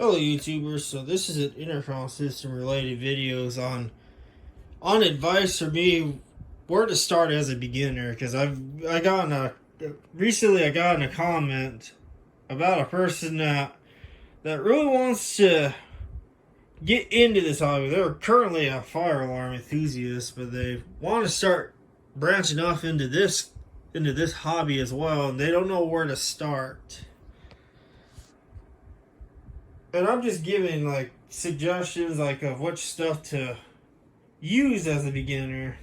Hello YouTubers, so this is an intercom system related videos on advice for me where to start as a beginner, because recently I got in a comment about a person that really wants to get into this hobby. They're currently a fire alarm enthusiast, but they want to start branching off into this hobby as well, and they don't know where to start. And I'm just giving like suggestions like of which stuff to use as a beginner.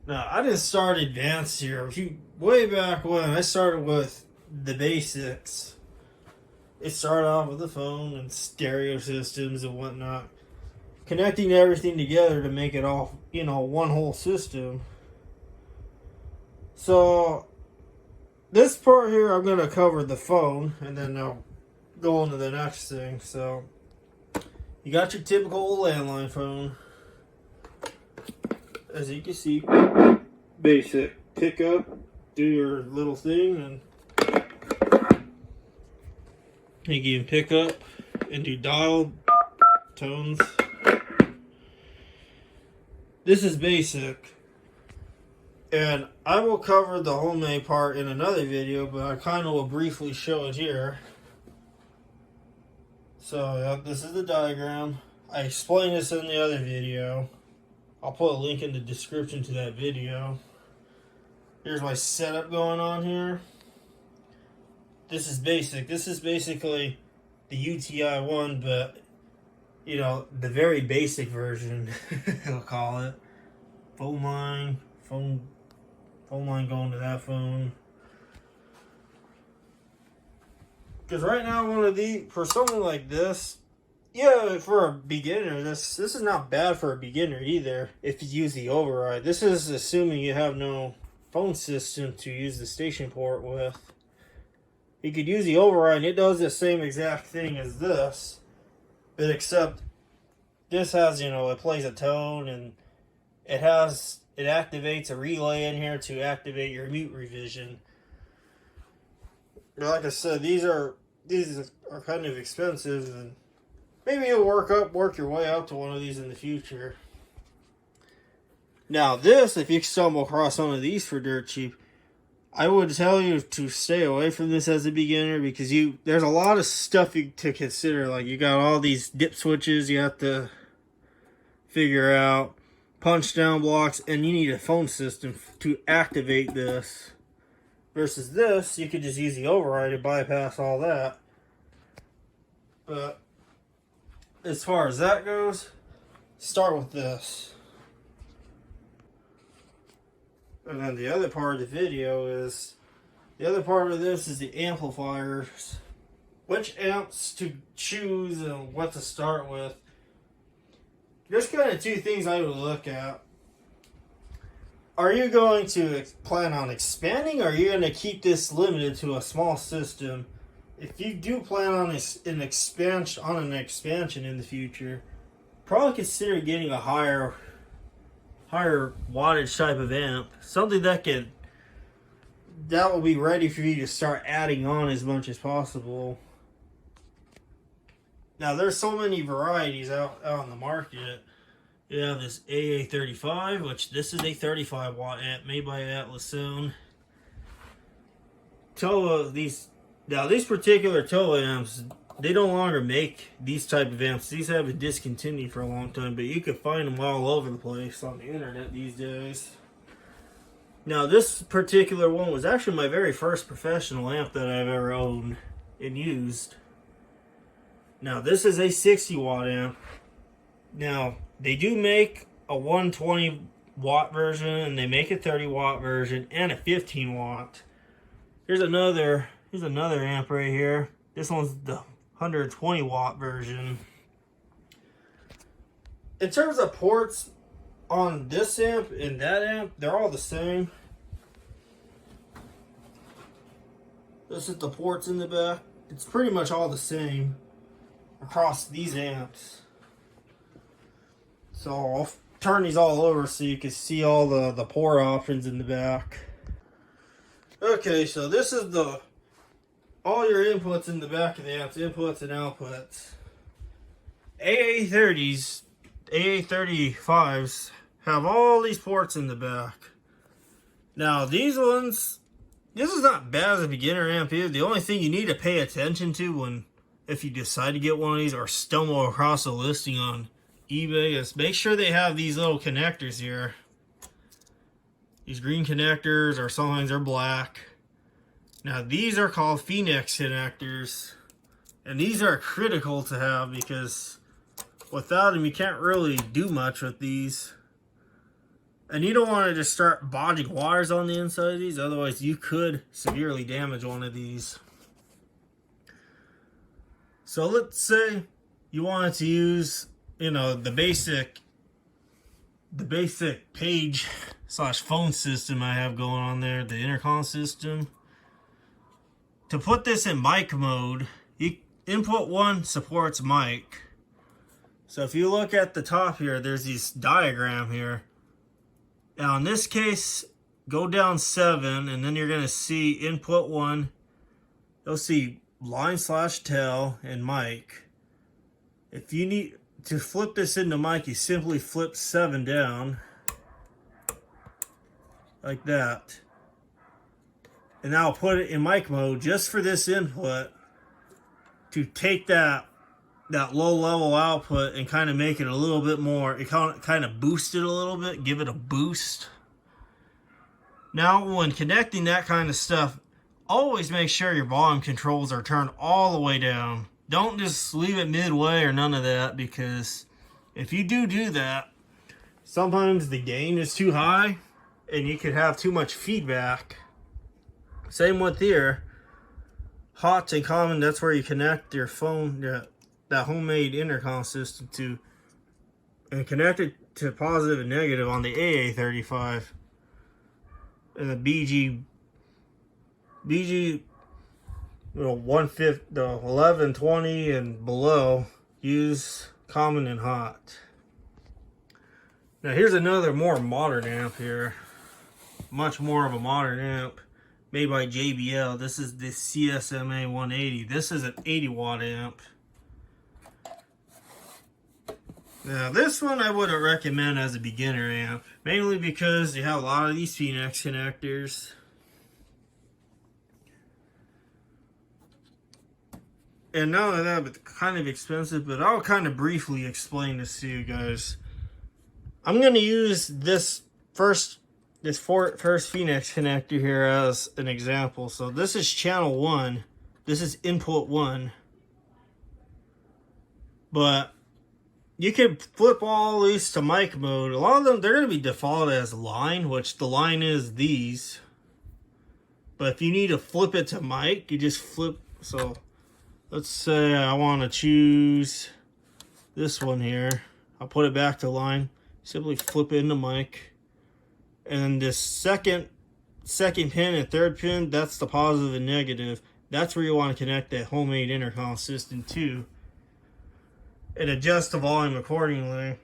Now I just started advanced here. Way back when I started with the basics. It started off with the phone and stereo systems and whatnot, connecting everything together to make it all, one whole system. So this part here I'm gonna cover the phone, and then I'll go on to the next thing. So you got your typical landline phone, as you can see, basic. Pick up, do your little thing, and you can pick up and do dial tones. This is basic, and I will cover the whole main part in another video, but I kind of will briefly show it here. So this is the diagram. I explained this in the other video. I'll put a link in the description to that video. Here's my setup going on here. This is basic. This is basically the UTI one, but the very basic version, we'll call it. Phone line going to that phone. Because right now, for something like this, yeah, for a beginner, this is not bad for a beginner either. If you use the override, this is assuming you have no phone system to use the station port with. You could use the override, and it does the same exact thing as this, but except this has, it plays a tone, and it activates a relay in here to activate your mute revision. Like I said, these are kind of expensive, and maybe you'll work your way up to one of these in the future. Now this, if you stumble across one of these for dirt cheap, I would tell you to stay away from this as a beginner, because there's a lot of stuff to consider. Like, you got all these dip switches you have to figure out, punch down blocks, and you need a phone system to activate this. Versus this, you could just use the override to bypass all that. But as far as that goes, start with this. And then the other part of the video is, the other part of this is the amplifiers. Which amps to choose and what to start with. There's kind of two things I would look at. Are you going to plan on expanding, or are you going to keep this limited to a small system? If you do plan on an expansion in the future, probably consider getting a higher wattage type of amp, something that will be ready for you to start adding on as much as possible. Now there's so many varieties out on the market. You have this AA35, which this is a 35 watt amp made by Atlas Sound. These particular Toa amps, they no longer make these type of amps. These have been discontinued for a long time, but you can find them all over the place on the internet these days. Now this particular one was actually my very first professional amp that I've ever owned and used. Now this is a 60 watt amp. Now they do make a 120 watt version, and they make a 30 watt version and a 15 watt. Here's another amp right here. This one's the 120 watt version. In terms of ports on this amp and that amp, they're all the same. This is the ports in the back. It's pretty much all the same across these amps. So I'll turn these all over so you can see all the port options in the back. Okay, so this is the all your inputs in the back of the amps, inputs and outputs. AA30s, AA35s have all these ports in the back. Now these ones, this is not bad as a beginner amp either. The only thing you need to pay attention to if you decide to get one of these or stumble across a listing on eBay is make sure they have these little connectors here. These green connectors, or sometimes they're black. Now these are called Phoenix connectors, and these are critical to have because without them you can't really do much with these. And you don't want to just start bodging wires on the inside of these, otherwise you could severely damage one of these. So let's say you wanted to use, you know, the basic page / phone system I have going on there, the intercom system. To put this in mic mode, input 1 supports mic. So if you look at the top here, there's this diagram here. Now in this case, go down 7, and then you're going to see input 1. You'll see line / tel and mic. If you need to flip this into mic, you simply flip 7 down. Like that. And now I'll put it in mic mode just for this input to take that low level output and kind of make it a little bit more, it kind of boost it a little bit, give it a boost. Now when connecting that kind of stuff, always make sure your volume controls are turned all the way down. Don't just leave it midway or none of that, because if you do that, sometimes the gain is too high and you could have too much feedback. Same with here. Hot and common, that's where you connect your phone, that homemade intercom system to, and connect it to positive and negative on the AA35. And the BG you know, 150, the 1120 and below, use common and hot. Now here's another more modern amp here. Much more of a modern amp made by JBL. This is the CSMA 180. This is an 80 watt amp. Now this one I wouldn't recommend as a beginner amp, mainly because you have a lot of these Phoenix connectors. And not only that, but kind of expensive, but I'll kind of briefly explain this to you guys. I'm going to use this first Phoenix connector here as an example. So this is channel 1. This is input 1. But you can flip all these to mic mode. A lot of them, they're going to be defaulted as line, which the line is these. But if you need to flip it to mic, you just flip. So let's say I want to choose this one here. I'll put it back to line. Simply flip it into mic. And this second pin and third pin, that's the positive and negative. That's where you want to connect that homemade intercom system to, and adjust the volume accordingly.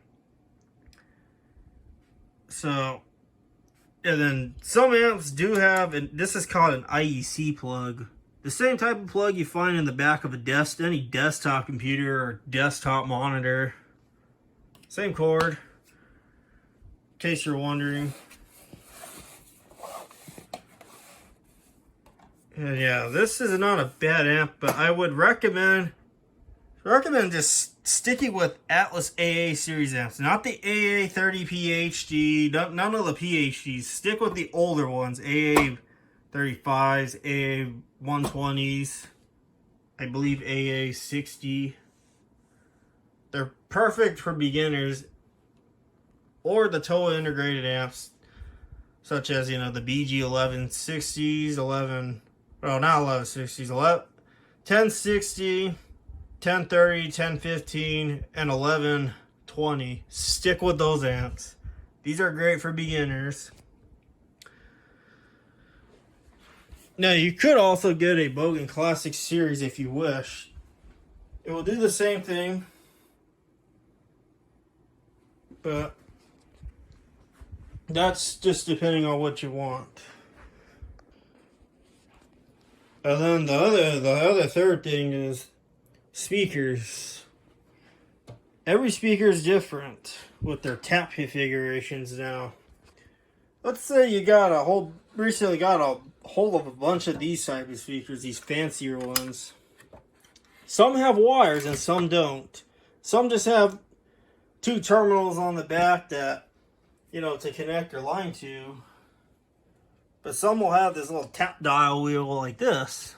So, and then some amps do have, and this is called an IEC plug. The same type of plug you find in the back of any desktop computer or desktop monitor. Same cord, in case you're wondering. And yeah, this is not a bad amp, but I would recommend just sticking with Atlas AA series amps, not the AA30 PhD, none of the PhDs. Stick with the older ones, AA35s, AA120s, I believe AA60. They're perfect for beginners, or the TOA integrated amps, such as, you know, the BG 1160s, not 1160s, 1060, 1030, 1015, and 1120. Stick with those amps. These are great for beginners. Now, you could also get a Bogan Classic series if you wish. It will do the same thing, but that's just depending on what you want. And then the other third thing is speakers. Every speaker is different with their tap configurations now. Let's say you recently got a hold of a bunch of these type of speakers, these fancier ones. Some have wires and some don't. Some just have two terminals on the back that, to connect your line to. But some will have this little tap dial wheel like this.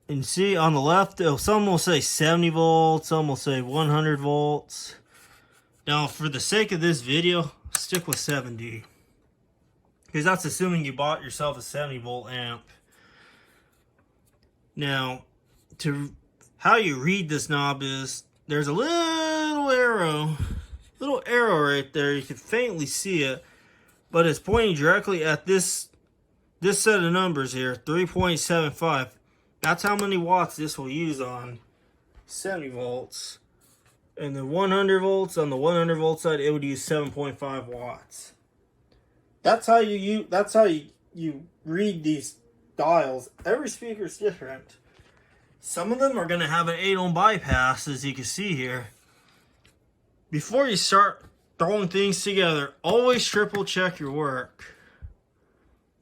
And see on the left, some will say 70 volts, some will say 100 volts. Now, for the sake of this video, stick with 70. Because that's assuming you bought yourself a 70 volt amp. Now, how you read this knob is, there's a little arrow right there. You can faintly see it, but it's pointing directly at this set of numbers here, 3.75. That's how many watts this will use on 70 volts. And the 100 volts, on the 100 volt side, it would use 7.5 watts. That's how you read these dials. Every speaker is different. Some of them are going to have an 8 ohm bypass, as you can see here. Before you start throwing things together, always triple check your work.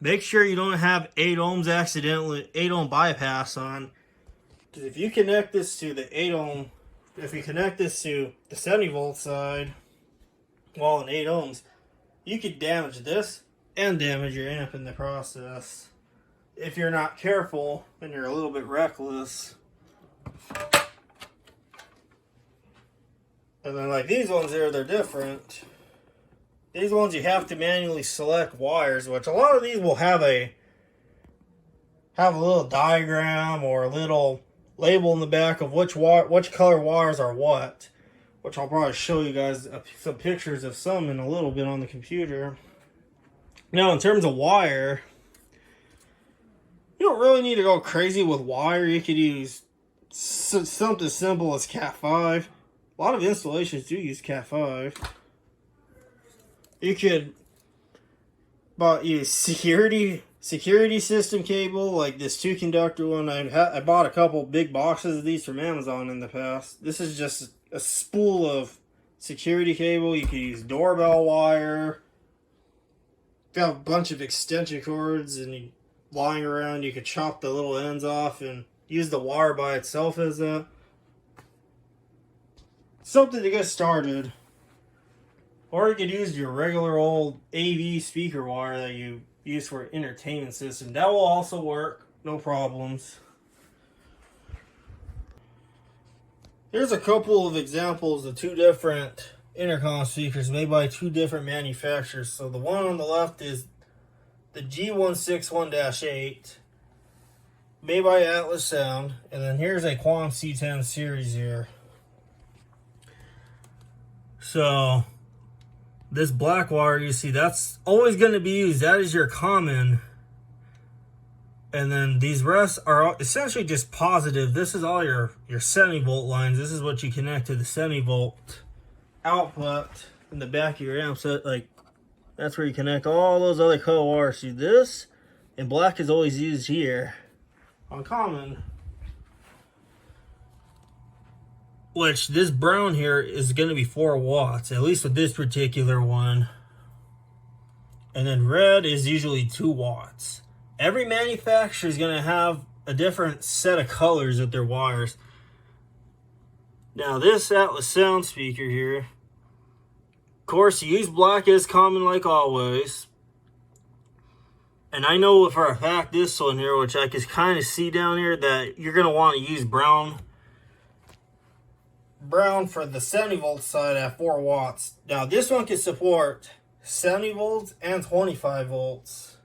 Make sure you don't have 8 ohms accidentally, 8 ohm bypass on. Because if you connect this to the 8 ohm, if you connect this to the 70 volt side, while in 8 ohms, you could damage this and damage your amp in the process. If you're not careful and you're a little bit reckless. And then like these ones here, they're different. These ones you have to manually select wires, which a lot of these will have a little diagram or a little label in the back of which color wires are what, which I'll probably show you guys some pictures of some in a little bit on the computer. Now, in terms of wire, you don't really need to go crazy with wire. You could use something simple as Cat5. A lot of installations do use Cat5. You could use security system cable, like this 2-conductor one. I bought a couple big boxes of these from Amazon in the past. This is just a spool of security cable. You could use doorbell wire. If you have a bunch of extension cords and lying around, you could chop the little ends off and use the wire by itself as something to get started. Or you could use your regular old AV speaker wire that you use for an entertainment system. That will also work, no problems. Here's a couple of examples of two different intercom speakers made by two different manufacturers. So the one on the left is the G161-8, made by Atlas Sound. And then here's a Quantum C10 series here. So this black wire, you see, that's always going to be used. That is your common. And then these rests are essentially just positive. This is all your 70 volt lines. This is what you connect to the 70 volt output in the back of your amp. So like, that's where you connect all those other color wires. See, this and black is always used here on common. Which this brown here is going to be 4 watts, at least with this particular one. And then red is usually 2 watts. Every manufacturer is going to have a different set of colors with their wires. Now this Atlas Sound speaker here, of course you use black as common like always. And I know for a fact this one here, which I can kind of see down here, that you're going to want to use brown for the 70 volt side at 4 watts. Now this one can support 70 volts and 25 volts.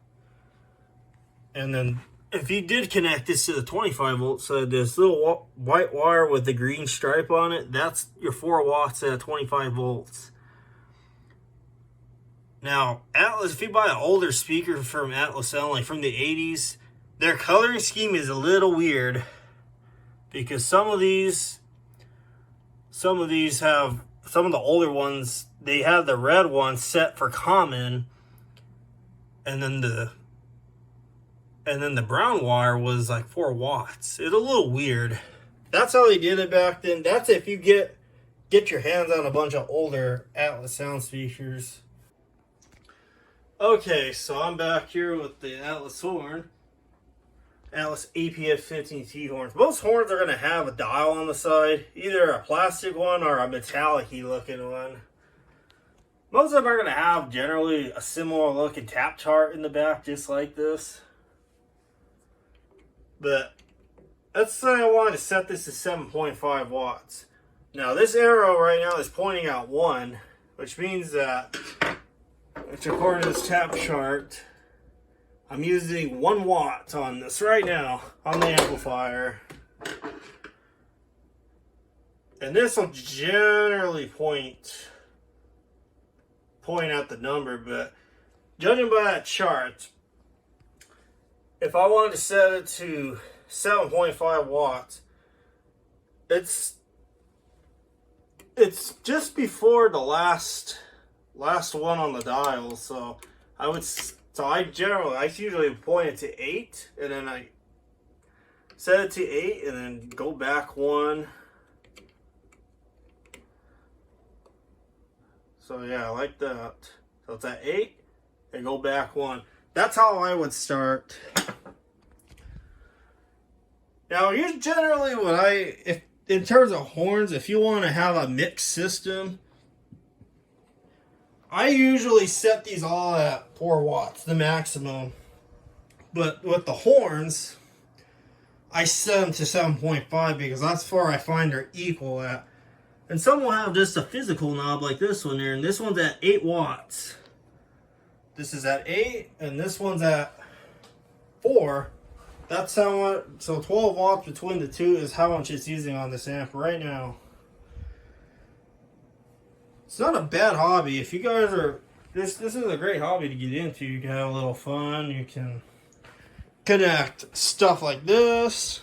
And then if you did connect this to the 25 volt side, this little white wire with the green stripe on it, that's your 4 watts at 25 volts. Now Atlas, if you buy an older speaker from Atlas Sound, like from the 80s, their coloring scheme is a little weird, because some of these have, some of the older ones, they have the red one set for common, and then and then the brown wire was like 4 watts. It's a little weird. That's how they did it back then. That's if you get your hands on a bunch of older Atlas sound speakers. Okay, so I'm back here with the Atlas horn. Atlas APF 15T horns. Most horns are going to have a dial on the side, either a plastic one or a metallic-y looking one. Most of them are going to have generally a similar looking tap chart in the back, just like this. But let's say I wanted to set this to 7.5 watts. Now this arrow right now is pointing out 1, which means that, which according to this tap chart, I'm using 1 watt on this right now on the amplifier. And this will generally point out the number, but judging by that chart, if I wanted to set it to 7.5 watts, it's just before the last one on the dial. So I usually point it to 8, and then I set it to 8 and then go back 1. So yeah, like that. So it's at 8 and go back 1. That's how I would start. Now, here's generally what in terms of horns, if you want to have a mixed system, I usually set these all at 4 watts, the maximum. But with the horns, I set them to 7.5 because that's where I find they're equal at. And some will have just a physical knob like this one here, and this one's at 8 watts. This is at 8, and this one's at 4. That's how much, so 12 watts between the two is how much it's using on this amp right now. It's not a bad hobby. If you guys are, this is a great hobby to get into. You can have a little fun. You can connect stuff like this.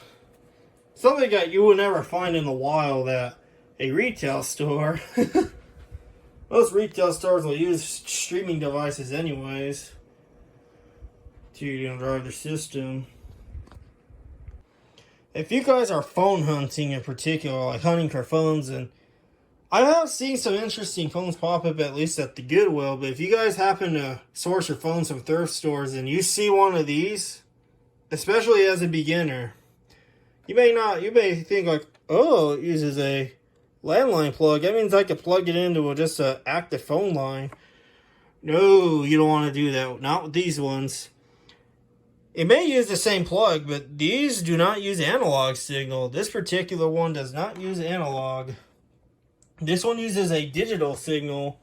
Something that you would never find in the wild at a retail store. Most retail stores will use streaming devices anyways to drive their system. If you guys are phone hunting in particular, like hunting for phones, and I have seen some interesting phones pop up, at least at the Goodwill, but if you guys happen to source your phones from thrift stores and you see one of these, especially as a beginner, you may think like, oh, it uses a landline plug. That means I could plug it into just an active phone line. No, you don't want to do that. Not with these ones. It may use the same plug, but these do not use analog signal. This particular one does not use analog. This one uses a digital signal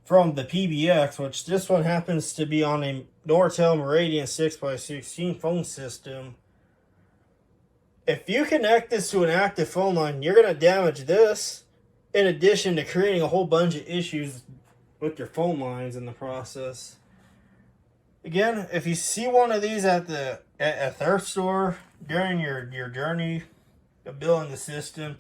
from the PBX, which this one happens to be on a Nortel Meridian 6x16 phone system. If you connect this to an active phone line, you're going to damage this, in addition to creating a whole bunch of issues with your phone lines in the process. Again, if you see one of these at a thrift store during your journey of building the system,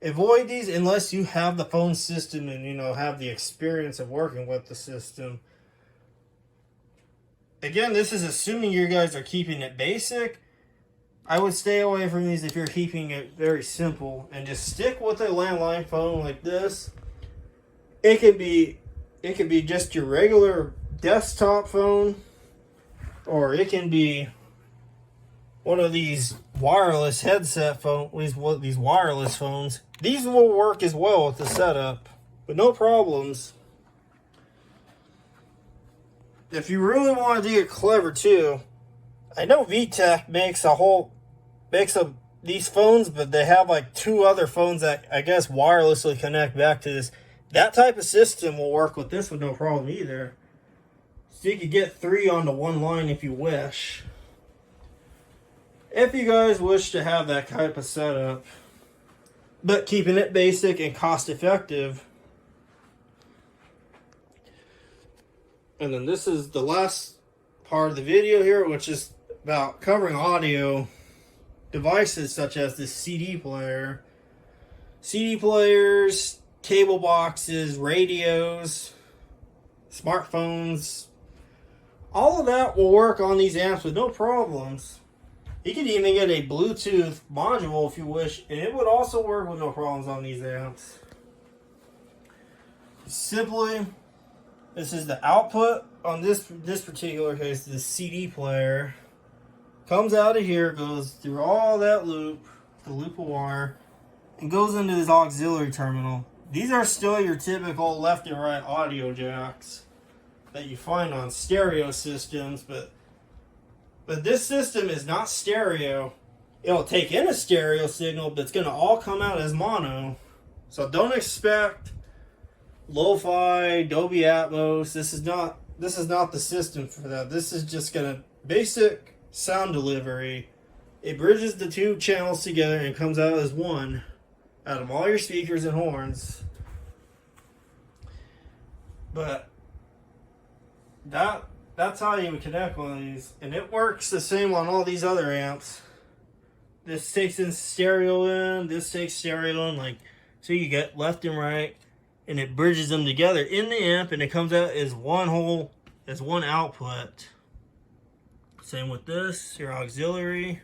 avoid these unless you have the phone system and have the experience of working with the system. Again, this is assuming you guys are keeping it basic. I would stay away from these if you're keeping it very simple and just stick with a landline phone like this. It could be just your regular desktop phone, or it can be one of these wireless headset phones, these wireless phones. These will work as well with the setup, but no problems. If you really want to get clever too, I know VTech makes these phones, but they have like 2 other phones that I guess wirelessly connect back to this. That type of system will work with this with no problem either. So you could get 3 onto 1 line if you wish. If you guys wish to have that type of setup, but keeping it basic and cost effective. And then this is the last part of the video here, which is about covering audio devices such as this CD player. CD players, cable boxes, radios, smartphones, All of that will work on these amps with no problems. You could even get a Bluetooth module if you wish, and it would also work with no problems on these amps. Simply, this is the output on this particular case, the CD player. Comes out of here, goes through all that loop, the loop of wire, and goes into this auxiliary terminal. These are still your typical left and right audio jacks that you find on stereo systems, but this system is not stereo. It'll take in a stereo signal, but it's going to all come out as mono. So don't expect lo-fi, Dolby Atmos. This is not the system for that. This is just going to basic sound delivery. It bridges the two channels together and comes out as one out of all your speakers and horns. But that's how you would connect one of these, and it works the same on all these other amps. This takes in stereo in, this takes stereo in, like, so you get left and right, and it bridges them together in the amp, and it comes out as one output. Same with this, your auxiliary.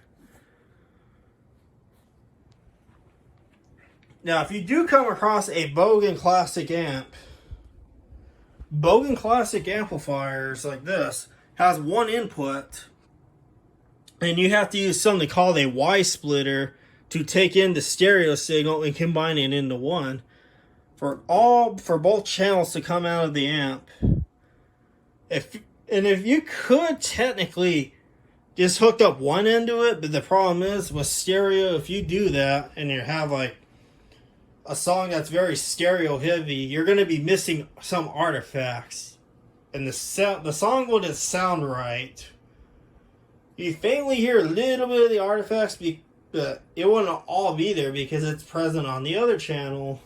Now, if you do come across a Bogen Classic amp, Bogen Classic amplifiers like this has one input, and you have to use something called a Y splitter to take in the stereo signal and combine it into one for both channels to come out of the amp. If you could technically just hook up one end to it, but the problem is with stereo, if you do that and you have like a song that's very stereo heavy, you're going to be missing some artifacts, and the song wouldn't sound right. You faintly hear a little bit of the artifacts, but it wouldn't all be there because it's present on the other channel.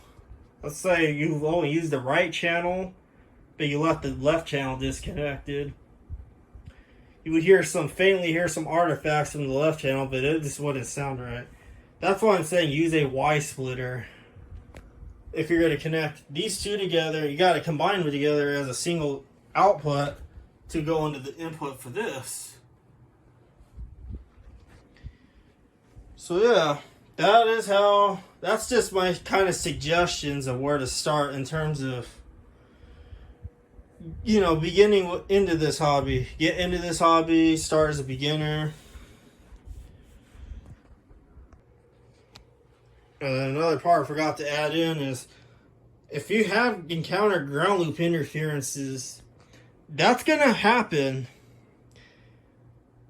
Let's say you've only used the right channel, but you left the left channel disconnected. You would faintly hear some artifacts from the left channel, but it just wouldn't sound right. That's why I'm saying use a Y splitter. If you're going to connect these two together, you got to combine them together as a single output to go into the input for this. So yeah, that's just my kind of suggestions of where to start in terms of, beginning into this hobby. Get into this hobby, start as a beginner. And then another part I forgot to add in is, if you have encountered ground loop interferences, that's going to happen.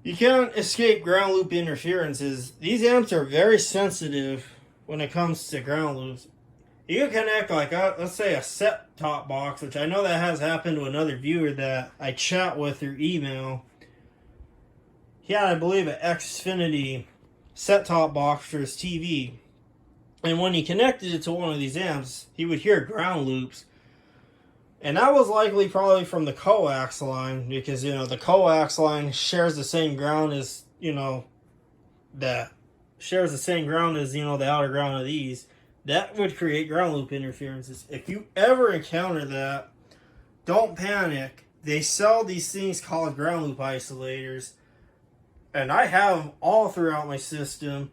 You can't escape ground loop interferences. These amps are very sensitive when it comes to ground loops. You can connect, like, let's say a set-top box, which I know that has happened to another viewer that I chat with through email. He had, I believe, an Xfinity set-top box for his TV. And when he connected it to one of these amps, he would hear ground loops. And that was likely probably from the coax line, because, the coax line shares the same ground as, the outer ground of these. That would create ground loop interferences. If you ever encounter that, don't panic. They sell these things called ground loop isolators. And I have all throughout my system.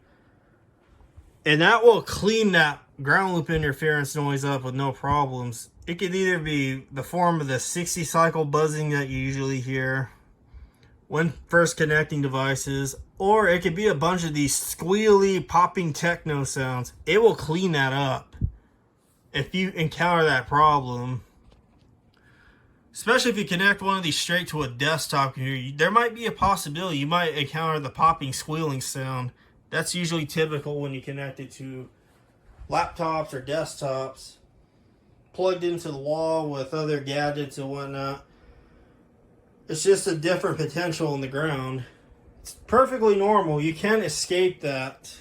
And that will clean that ground loop interference noise up with no problems. It could either be the form of the 60 cycle buzzing that you usually hear when first connecting devices, or it could be a bunch of these squealy, popping techno sounds. It will clean that up if you encounter that problem. Especially if you connect one of these straight to a desktop computer, there might be a possibility you might encounter the popping, squealing sound. That's usually typical when you connect it to laptops or desktops, plugged into the wall with other gadgets and whatnot. It's just a different potential in the ground. It's perfectly normal. You can't escape that.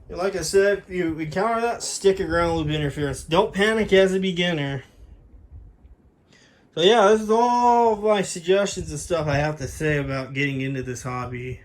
Like I said, if you encounter that, stick a ground loop interference. Don't panic as a beginner. So yeah, this is all my suggestions and stuff I have to say about getting into this hobby.